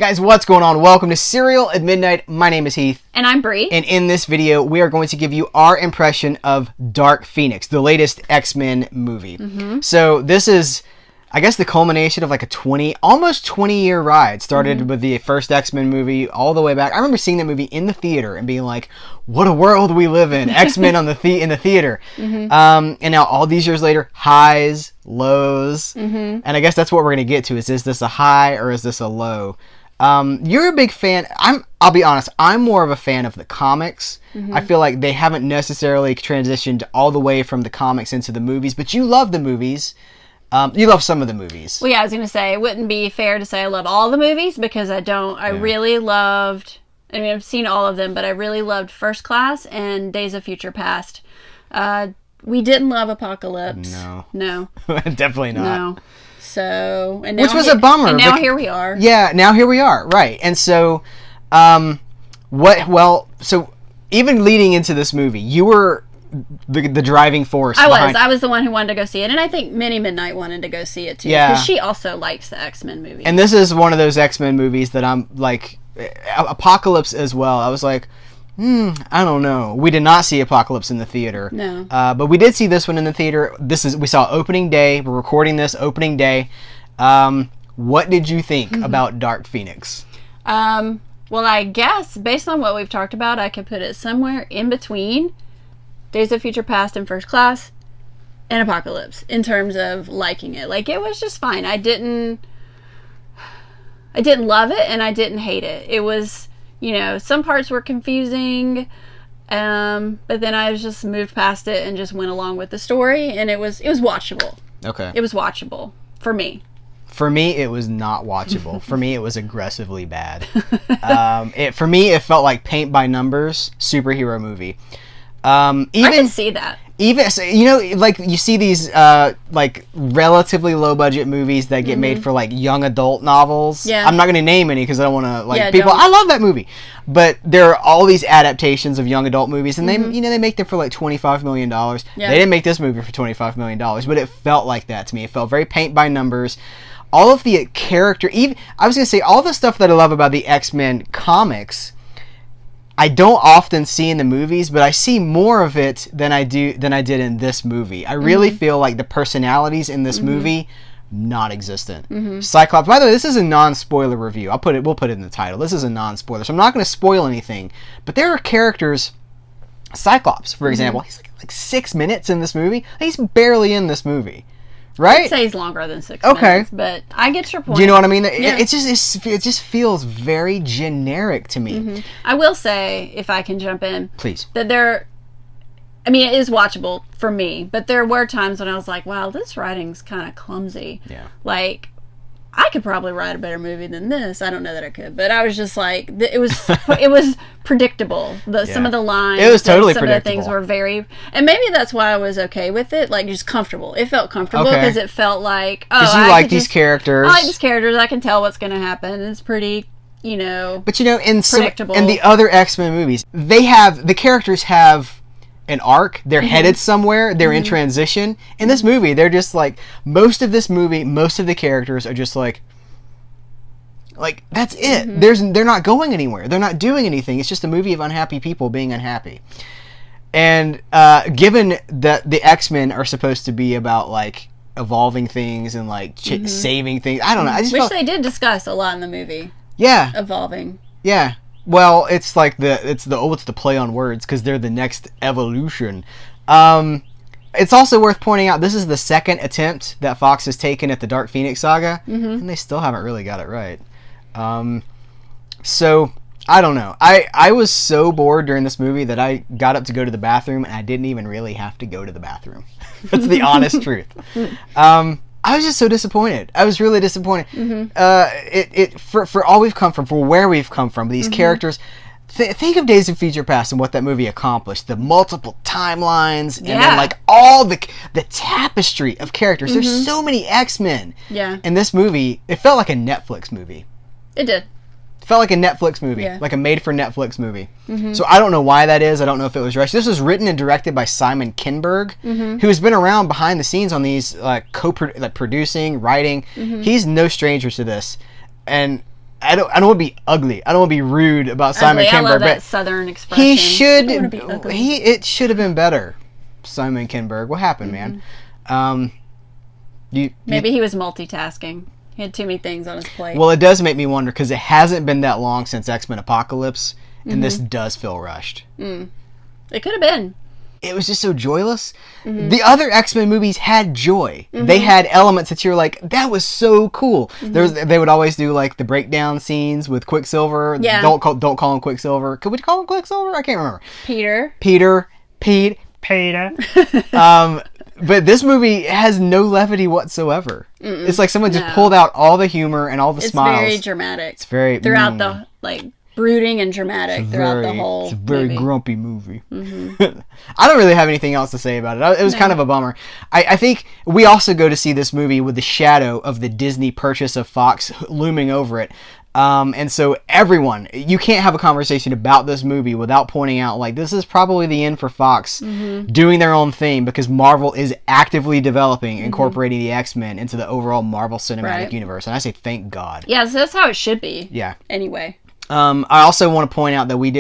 Guys, what's going on? Welcome to Serial at Midnight. My name is Heath. And I'm Bree. And in this video, we are going to give you our impression of Dark Phoenix, the latest X-Men movie. So this is, I guess, the culmination of like a almost 20-year ride. Started with the first X-Men movie all the way back. I remember seeing that movie in the theater and being like, what a world we live in. X-Men in the theater. And now all these years later, highs, lows. And I guess that's what we're going to get to. Is this a high or is this a low? You're a big fan. I'll be honest, I'm more of a fan of the comics. I feel like they haven't necessarily transitioned all the way from the comics into the movies, but you love the movies. You love some of the movies. Well, yeah, I was going to say, it wouldn't be fair to say I love all the movies because I don't. I really loved, I mean, I've seen all of them, but I really loved First Class and Days of Future Past. We didn't love Apocalypse. No. Definitely not. No. So, and now which was a bummer. And now here we are. Yeah, now here we are. Right. And so, so even leading into this movie, you were the driving force. I was the one who wanted to go see it, and I think Minnie Midnight wanted to go see it too. Yeah. Because she also likes the X-Men movies. And this is one of those X-Men movies that I'm like, Apocalypse as well. I was like, I don't know. We did not see Apocalypse in the theater. No. But we did see this one in the theater. We saw opening day. We're recording this opening day. What did you think about Dark Phoenix? Well, I guess based on what we've talked about, I could put it somewhere in between Days of Future Past and First Class and Apocalypse in terms of liking it. Like, it was just fine. I didn't love it and I didn't hate it. It was, some parts were confusing, but then I just moved past it and just went along with the story, and it was watchable. Okay. It was watchable for me. For me, it was not watchable. For me, it was aggressively bad. For me, it felt like paint by numbers superhero movie. I can see that. Even like you see these like relatively low budget movies that get made for like young adult novels. Yeah. I'm not going to name any because I don't want to people. I love that movie, but there are all these adaptations of young adult movies, and they make them for like $25 million. Yeah. They didn't make this movie for $25 million, but it felt like that to me. It felt very paint by numbers. All of the character, I was going to say all the stuff that I love about the X-Men comics, I don't often see in the movies, but I see more of it than I did in this movie. I really feel like the personalities in this movie non-existent. Cyclops. By the way, this is a non-spoiler review. We'll put it in the title. This is a non-spoiler, so I'm not going to spoil anything. But there are characters. Cyclops, for example, he's like 6 minutes in this movie. He's barely in this movie. Right? I'd say he's longer than 6 minutes, but I get your point. Do you know what I mean? Yeah. It just feels very generic to me. I will say, if I can jump in, please, that it is watchable for me, but there were times when I was like, wow, this writing's kind of clumsy. Yeah. Like, I could probably write a better movie than this. I don't know that I could, but I was just like, it was predictable. Some of the lines, it was totally some predictable. of the things were very, and maybe that's why I was okay with it. Like, just comfortable. It felt comfortable because it felt like, because you like these characters. I like these characters. I can tell what's going to happen. It's pretty, But in predictable. In the other X-Men movies, the characters have an arc. They're headed somewhere. They're in transition. In this movie, they're just like, most of the characters are just like that's it. They're not going anywhere. They're not doing anything. It's just a movie of unhappy people being unhappy. And given that the X-Men are supposed to be about like evolving things and like saving things, I don't know. Which they did discuss a lot in the movie. Yeah. Evolving. Yeah. Well, it's like the play on words because they're the next evolution. It's also worth pointing out this is the second attempt that Fox has taken at the Dark Phoenix saga, and they still haven't really got it right. So I don't know. I was so bored during this movie that I got up to go to the bathroom, and I didn't even really have to go to the bathroom. That's the honest truth. I was just so disappointed. I was really disappointed. For all we've come from, for where we've come from, these characters. Think of Days of Future Past and what that movie accomplished. The multiple timelines, and then like all the tapestry of characters. There's so many X-Men. Yeah. In this movie, it felt like a Netflix movie. It did. It felt like a Netflix movie, like a made-for-Netflix movie. So I don't know why that is. I don't know if it was rushed. This was written and directed by Simon Kinberg, who has been around behind the scenes on these producing, writing. He's no stranger to this. And I don't want to be ugly. I don't want to be rude about Simon Kinberg. I love that Southern expression. He should. It should have been better. Simon Kinberg. What happened, man? Maybe he was multitasking. He had too many things on his plate. Well, it does make me wonder because it hasn't been that long since X-Men Apocalypse, and this does feel rushed. It could have been. It was just so joyless. The other X-Men movies had joy. They had elements that you're like, that was so cool. They would always do like the breakdown scenes with Quicksilver. Yeah. Don't call him Quicksilver. Could we call him Quicksilver? I can't remember. Peter. But this movie has no levity whatsoever. It's like someone just pulled out all the humor and all the smiles. It's very dramatic. It's very throughout the brooding and dramatic throughout the whole. It's a very grumpy movie. I don't really have anything else to say about it. It was kind of a bummer. I think we also go to see this movie with the shadow of the Disney purchase of Fox looming over it. And so everyone, you can't have a conversation about this movie without pointing out, like, this is probably the end for Fox doing their own thing because Marvel is actively developing, incorporating the X-Men into the overall Marvel Cinematic Universe. And I say, thank God. Yeah, so that's how it should be. Yeah. Anyway. I also want to point out that we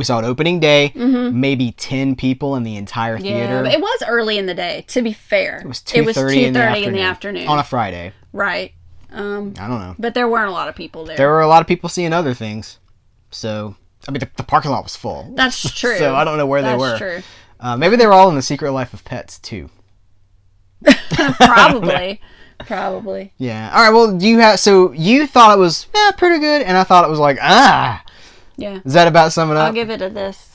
saw it opening day, maybe 10 people in the entire theater. Yeah, it was early in the day, to be fair. It was 2:30 in the afternoon. On a Friday. Right. I don't know. But there weren't a lot of people there. There were a lot of people seeing other things. So, I mean, the parking lot was full. That's true. So, I don't know where they were. That's true. Maybe they were all in The Secret Life of Pets, too. Probably. Probably. Yeah. All right, well, so you thought it was pretty good, and I thought it was like, Yeah. Does that about sum it up? I'll give it a this.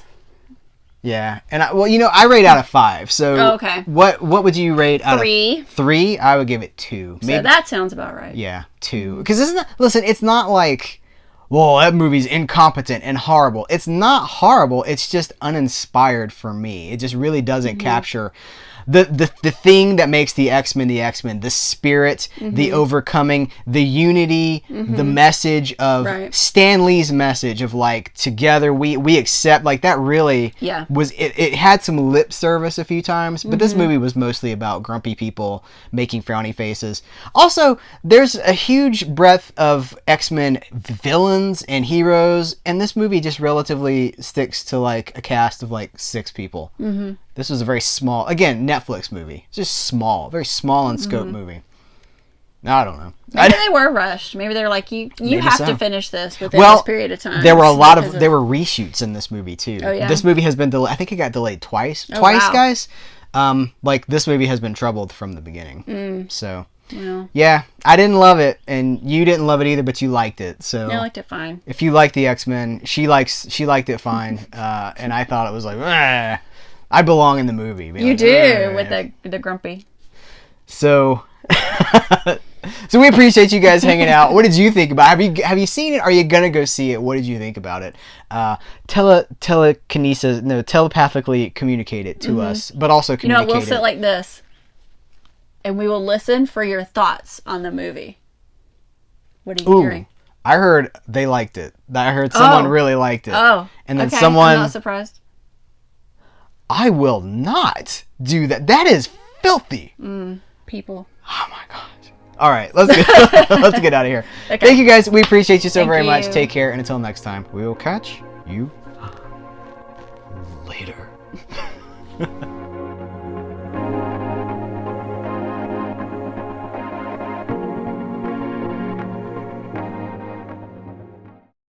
Yeah. And, I rate out of 5. So, okay. What would you rate out 3. of 3? I would give it 2. So that sounds about right. Yeah, 2. Because it's not like, whoa, that movie's incompetent and horrible. It's not horrible. It's just uninspired for me. It just really doesn't capture the thing that makes the X-Men, the spirit, the overcoming, the unity, the message of Stan Lee's message of like, together we accept, like that really was, it had some lip service a few times, but this movie was mostly about grumpy people making frowny faces. Also, there's a huge breadth of X-Men villains and heroes, and this movie just relatively sticks to like a cast of like 6 people. This was a very small, again, Netflix movie. It's just small, very small in scope movie. I don't know. Maybe they were rushed. Maybe they're like, you have to finish this within this period of time. There were there were reshoots in this movie too. Oh, yeah? This movie has been delayed. I think it got delayed twice. Wow. Guys. Like this movie has been troubled from the beginning. So. Well. Yeah, I didn't love it, and you didn't love it either, but you liked it. So I liked it fine. If you like the X-Men, she liked it fine, and I thought it was like, I belong in the movie. You like, do with the grumpy. So, so we appreciate you guys hanging out. What did you think about it? Have you seen it? Are you gonna go see it? What did you think about it? Telepathically communicate it to us, but also communicate we'll sit like this, and we will listen for your thoughts on the movie. What are you hearing? I heard they liked it. I heard someone really liked it. Oh, and then okay. someone. I'm not surprised. I will not do that. That is filthy. People. Oh my gosh. All right, let's get out of here. Okay. Thank you guys. We appreciate you so very much. Take care, and until next time, we will catch you later.